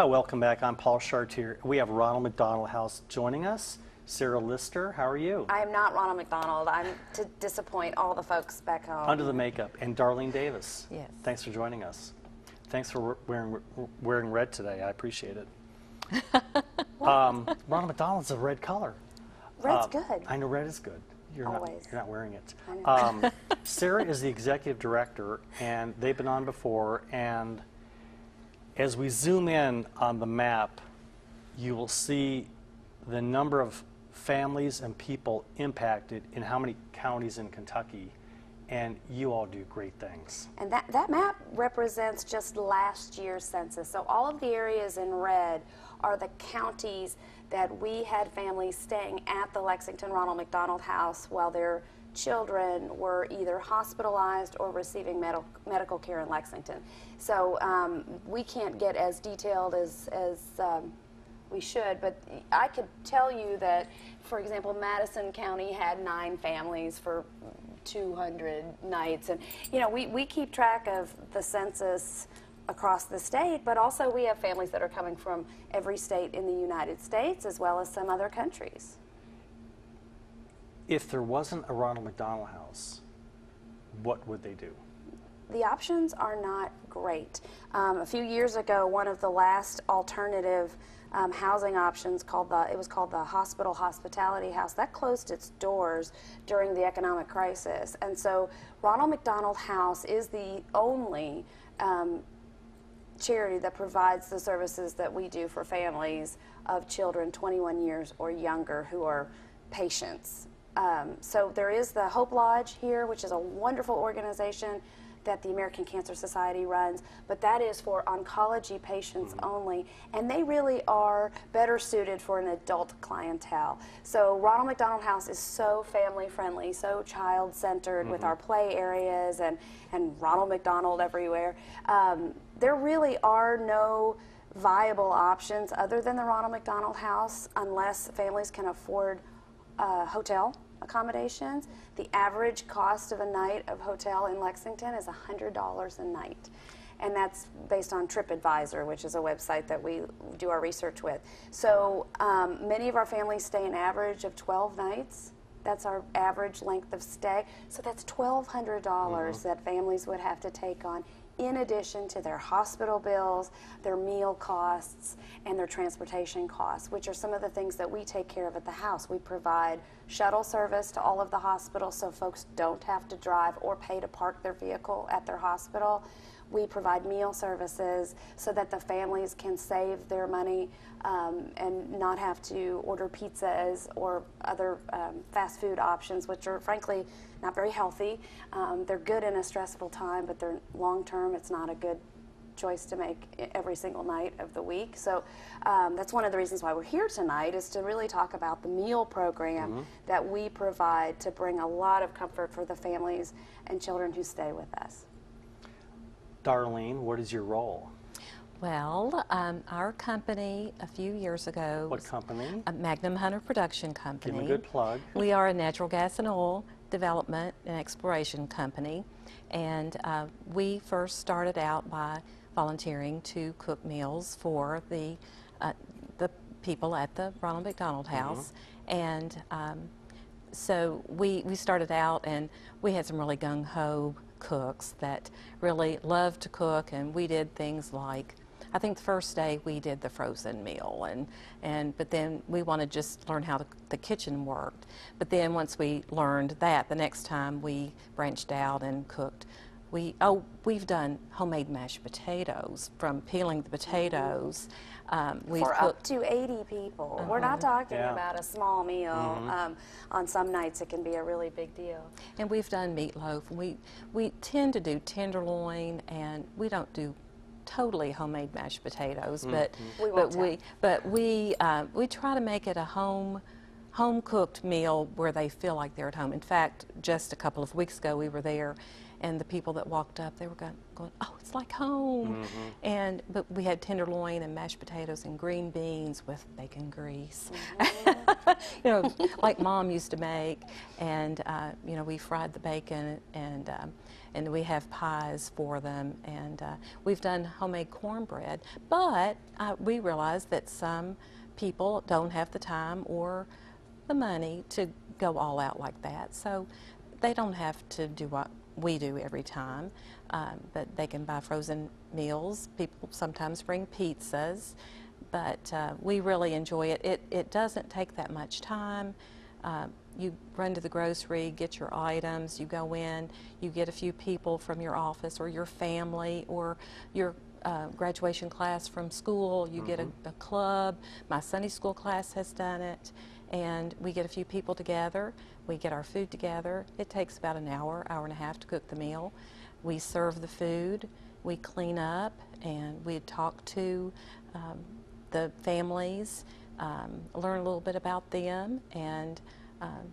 Hi, welcome back. I'm Paul Chartier. We have Ronald McDonald House joining us. Sarah Lister, how are you? I am not Ronald McDonald. I'm to disappoint all the folks back home. Under the makeup. And Darlene Davis. Yes. Thanks for joining us. Thanks for wearing red today. I appreciate it. Ronald McDonald's a red color. Red's good. I know red is good. You're Always. Not wearing it. I know. Sarah is the executive director, and they've been on before. And as we zoom in on the map, you will see the number of families and people impacted in how many counties in Kentucky, and you all do great things. And that map represents just last year's census. So all of the areas in red are the counties that we had families staying at the Lexington Ronald McDonald House while their children were either hospitalized or receiving medical care in Lexington. So we can't get as detailed as we should, but I could tell you that, for example, Madison County had 9 families for 200 nights, and you know, we keep track of the census across the state, but also we have families that are coming from every state in the United States as well as some other countries. If there wasn't a Ronald McDonald House, what would they do? The options are not great. A few years ago, one of the last alternative housing options was called the Hospital Hospitality House. That closed its doors during the economic crisis. And so Ronald McDonald House is the only charity that provides the services that we do for families of children 21 years or younger who are patients. So there is the Hope Lodge here, which is a wonderful organization that the American Cancer Society runs, but that is for oncology patients only, and they really are better suited for an adult clientele. So Ronald McDonald House is so family friendly, so child centered with our play areas and Ronald McDonald everywhere. There really are no viable options other than the Ronald McDonald House unless families can afford hotel accommodations. The average cost of a night of hotel in Lexington is $100 a night. And that's based on TripAdvisor, which is a website that we do our research with. So many of our families stay an average of 12 nights. That's our average length of stay. So that's $1,200 that families would have to take on, in addition to their hospital bills, their meal costs, and their transportation costs, which are some of the things that we take care of at the house. We provide shuttle service to all of the hospitals so folks don't have to drive or pay to park their vehicle at their hospital. We provide meal services so that the families can save their money and not have to order pizzas or other fast food options, which are frankly not very healthy. They're good in a stressful time, but they're long term. It's not a good choice to make every single night of the week. So that's one of the reasons why we're here tonight, is to really talk about the meal program that we provide to bring a lot of comfort for the families and children who stay with us. Darlene, what is your role? Well, our company a few years ago. What company? Magnum Hunter Production Company. Give them a good plug. We are a natural gas and oil development and exploration company, and we first started out by volunteering to cook meals for the people at the Ronald McDonald House, and so we started out, and we had some really gung-ho cooks that really loved to cook, and we did things like, I think the first day we did the frozen meal, but then we wanted to just learn how the kitchen worked. But then once we learned that, the next time we branched out and cooked. We've done homemade mashed potatoes, from peeling the potatoes. For up to 80 people. We're not talking about a small meal. On some nights it can be a really big deal. And we've done meatloaf. We tend to do tenderloin, and we don't do totally homemade mashed potatoes, but we try to make it a home cooked meal where they feel like they're at home. In fact, just a couple of weeks ago we were there, and the people that walked up, they were going, oh, it's like home. But we had tenderloin and mashed potatoes and green beans with bacon grease, you know, like Mom used to make. And you know, we fried the bacon, and we have pies for them, and we've done homemade cornbread. But we realized that some people don't have the time or the money to go all out like that, so they don't have to do what we do every time, but they can buy frozen meals. People sometimes bring pizzas, but we really enjoy it. It doesn't take that much time. You run to the grocery, get your items, you go in, you get a few people from your office or your family or your graduation class from school, you get a club. My Sunday school class has done it, and we get a few people together, we get our food together. It takes about an hour, hour and a half to cook the meal. We serve the food, we clean up, and we talk to the families, learn a little bit about them, and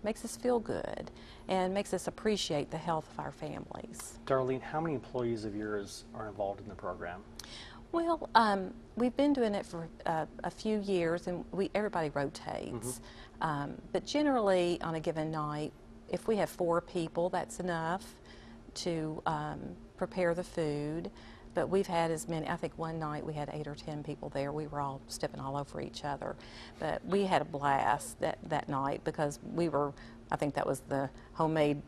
makes us feel good and makes us appreciate the health of our families. Darlene, how many employees of yours are involved in the program? Well, we've been doing it for a few years, and everybody rotates. But generally, on a given night, if we have 4 people, that's enough to prepare the food. But we've had as many, I think one night we had 8 or 10 people there. We were all stepping all over each other. But we had a blast that night because I think that was the homemade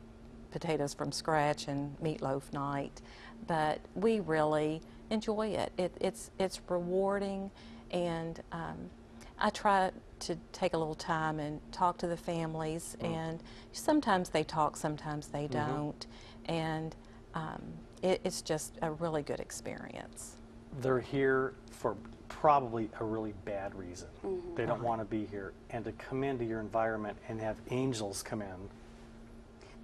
potatoes from scratch and meatloaf night. But we really enjoy it. It's rewarding, and I try to take a little time and talk to the families, and sometimes they talk, sometimes they don't, and it's just a really good experience. They're here for probably a really bad reason. They don't want to be here, and to come into your environment and have angels come in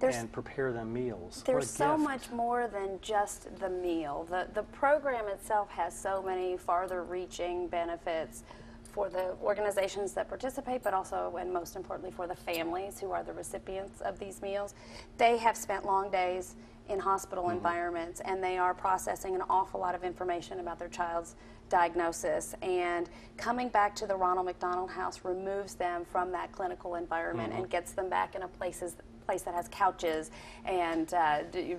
and prepare them meals. There's so much more than just the meal. The program itself has so many farther-reaching benefits for the organizations that participate, but also, and most importantly, for the families who are the recipients of these meals. They have spent long days in hospital environments, and they are processing an awful lot of information about their child's diagnosis, and coming back to the Ronald McDonald House removes them from that clinical environment and gets them back in a place that has couches and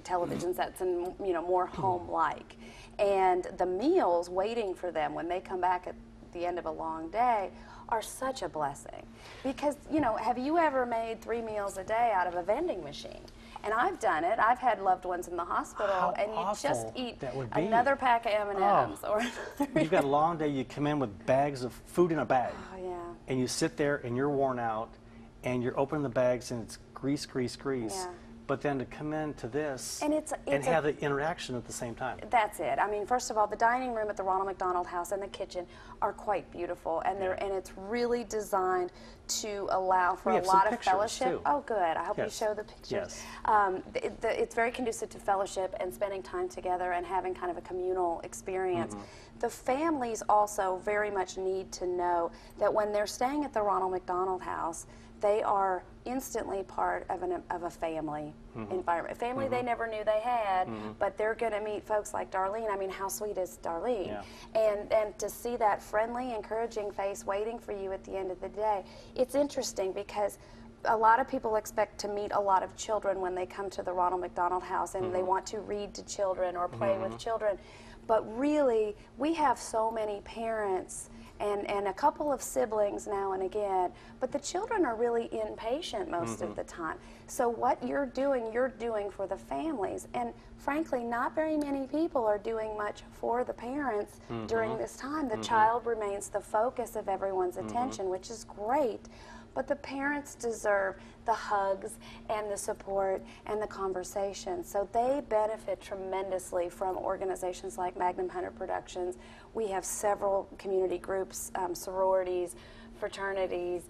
television sets and more home-like. And the meals waiting for them when they come back at the end of a long day are such a blessing, because have you ever made 3 meals a day out of a vending machine? And I've done it. I've had loved ones in the hospital, and you just eat another pack of M&Ms or You've got a long day. You come in with bags of food in a bag. Oh, yeah. And you sit there, and you're worn out, and you're opening the bags, and it's grease, grease, grease. Yeah. But then to come into this and have the interaction at the same time. That's it. I mean, first of all, the dining room at the Ronald McDonald House and the kitchen are quite beautiful, and it's really designed to allow for a lot of fellowship. Too. Oh, good. I hope you show the pictures. Yes. It's very conducive to fellowship and spending time together and having kind of a communal experience. The families also very much need to know that when they're staying at the Ronald McDonald House, they are instantly part of a family environment. A family they never knew they had, but they're going to meet folks like Darlene. I mean, how sweet is Darlene? Yeah. And to see that friendly, encouraging face waiting for you at the end of the day, it's interesting because a lot of people expect to meet a lot of children when they come to the Ronald McDonald House, and they want to read to children or play with children. But really, we have so many parents and a couple of siblings now and again, but the children are really impatient most of the time. So what you're doing for the families, and frankly, not very many people are doing much for the parents during this time. The child remains the focus of everyone's attention, which is great. But the parents deserve the hugs and the support and the conversation. So they benefit tremendously from organizations like Magnum Hunter Productions. We have several community groups, sororities, fraternities,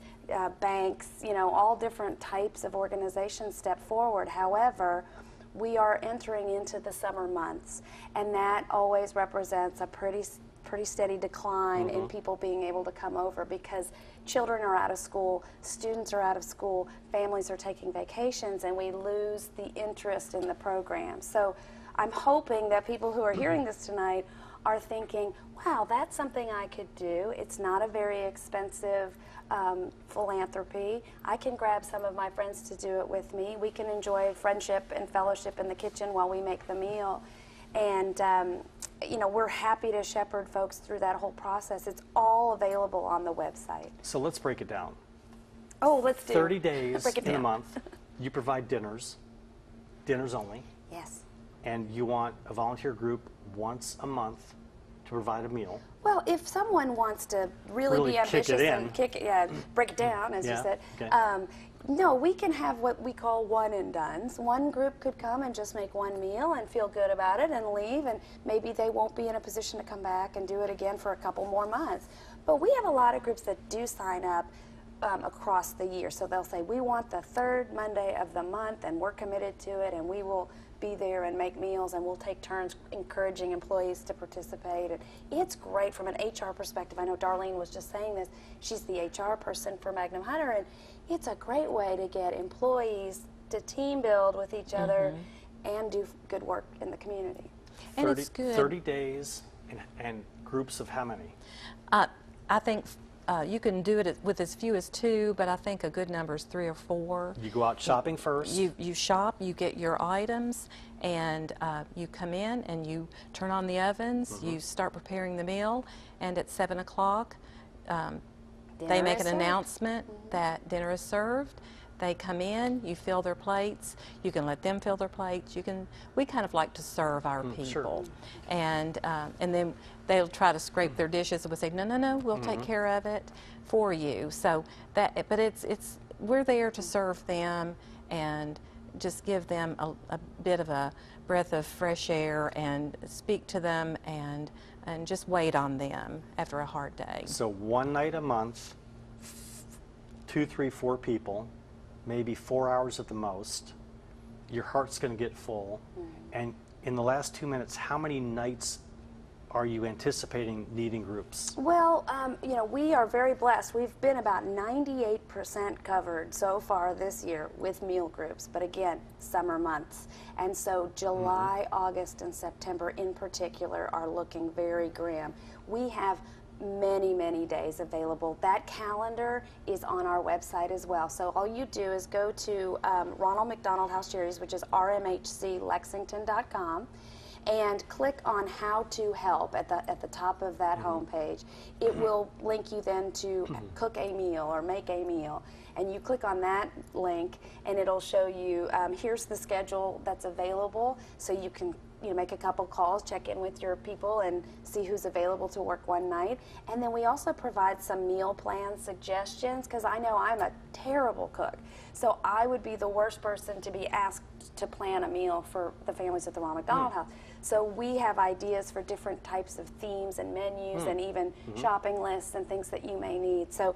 banks, all different types of organizations step forward. However, we are entering into the summer months, and that always represents a pretty pretty steady decline in people being able to come over because children are out of school, students are out of school, families are taking vacations, and we lose the interest in the program. So I'm hoping that people who are hearing this tonight are thinking, wow, that's something I could do. It's not a very expensive philanthropy. I can grab some of my friends to do it with me. We can enjoy friendship and fellowship in the kitchen while we make the meal. And, you know, we're happy to shepherd folks through that whole process. It's all available on the website. So let's break it down. Oh, let's do 30 days break it in a down. month, you provide dinners only, Yes. and you want a volunteer group once a month to provide a meal. Well, if someone wants to really be kick ambitious it and in. break it down, as you Yeah, said, okay. no, we can have what we call one and dones. One group could come and just make one meal and feel good about it and leave, and maybe they won't be in a position to come back and do it again for a couple more months. But we have a lot of groups that do sign up across the year. So they'll say, we want the third Monday of the month, and we're committed to it, and we will be there and make meals, and we'll take turns encouraging employees to participate. And it's great from an HR perspective. I know Darlene was just saying this. She's the HR person for Magnum Hunter, and it's a great way to get employees to team build with each other and do good work in the community. And it's good. 30 days and groups of how many? I think you can do it with as few as 2, but I think a good number is 3 or 4. You go out shopping first? You shop, you get your items, and you come in and you turn on the ovens, you start preparing the meal, and at 7 o'clock they make an announcement that dinner is served. They come in, you fill their plates, you can let them fill their plates, we kind of like to serve our people. Sure. And then they'll try to scrape their dishes and we'll say, no, we'll take care of it for you. So that, but we're there to serve them and just give them a bit of a breath of fresh air and speak to them and just wait on them after a hard day. So one night a month, 2, 3, 4 people, maybe 4 hours at the most. Your heart's going to get full. And in the last 2 minutes, how many nights are you anticipating needing groups? Well, you know, we are very blessed. We've been about 98% covered so far this year with meal groups, but again, summer months. And so July, August, and September in particular are looking very grim. We have many days available. That calendar is on our website as well. So all you do is go to Ronald McDonald House Charities, which is rmhclexington.com, and click on How to Help at the top of that homepage. It will link you then to cook a meal or make a meal. And you click on that link, and it'll show you here's the schedule that's available, so you can make a couple calls, check in with your people, and see who's available to work one night. And then we also provide some meal plan suggestions, because I know I'm a terrible cook. So I would be the worst person to be asked to plan a meal for the families at the Ronald McDonald House. So we have ideas for different types of themes and menus and even shopping lists and things that you may need. So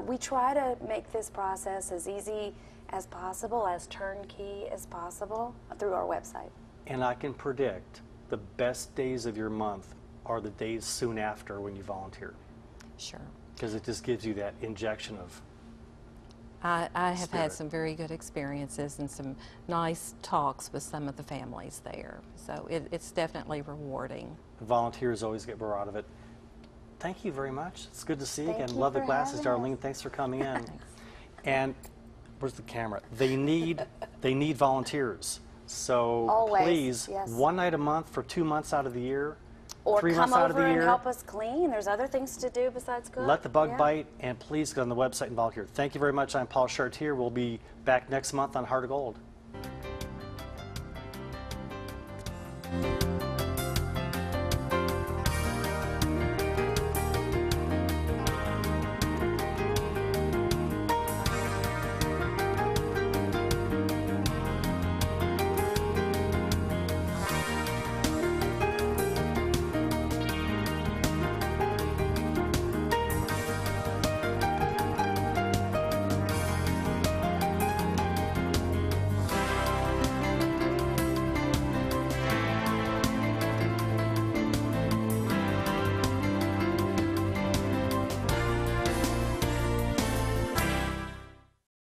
we try to make this process as easy as possible, as turnkey as possible through our website. And I can predict the best days of your month are the days soon after when you volunteer. Sure. Because it just gives you that injection of I have spirit. had some very good experiences and some nice talks with some of the families there. So it's definitely rewarding. Volunteers always get more out of it. Thank you very much. It's good to see you Thank again. you Love the for glasses, having Darlene. us. Thanks for coming in. And where's the camera? They need volunteers. So Always, please, yes. one night a month for 2 months out of the year, Or 3 come months out of over the and year. help us clean. There's other things to do besides cook. Let the bug Yeah. bite, and please go on the website and volunteer. Thank you very much. I'm Paul Chartier. We'll be back next month on Heart of Gold.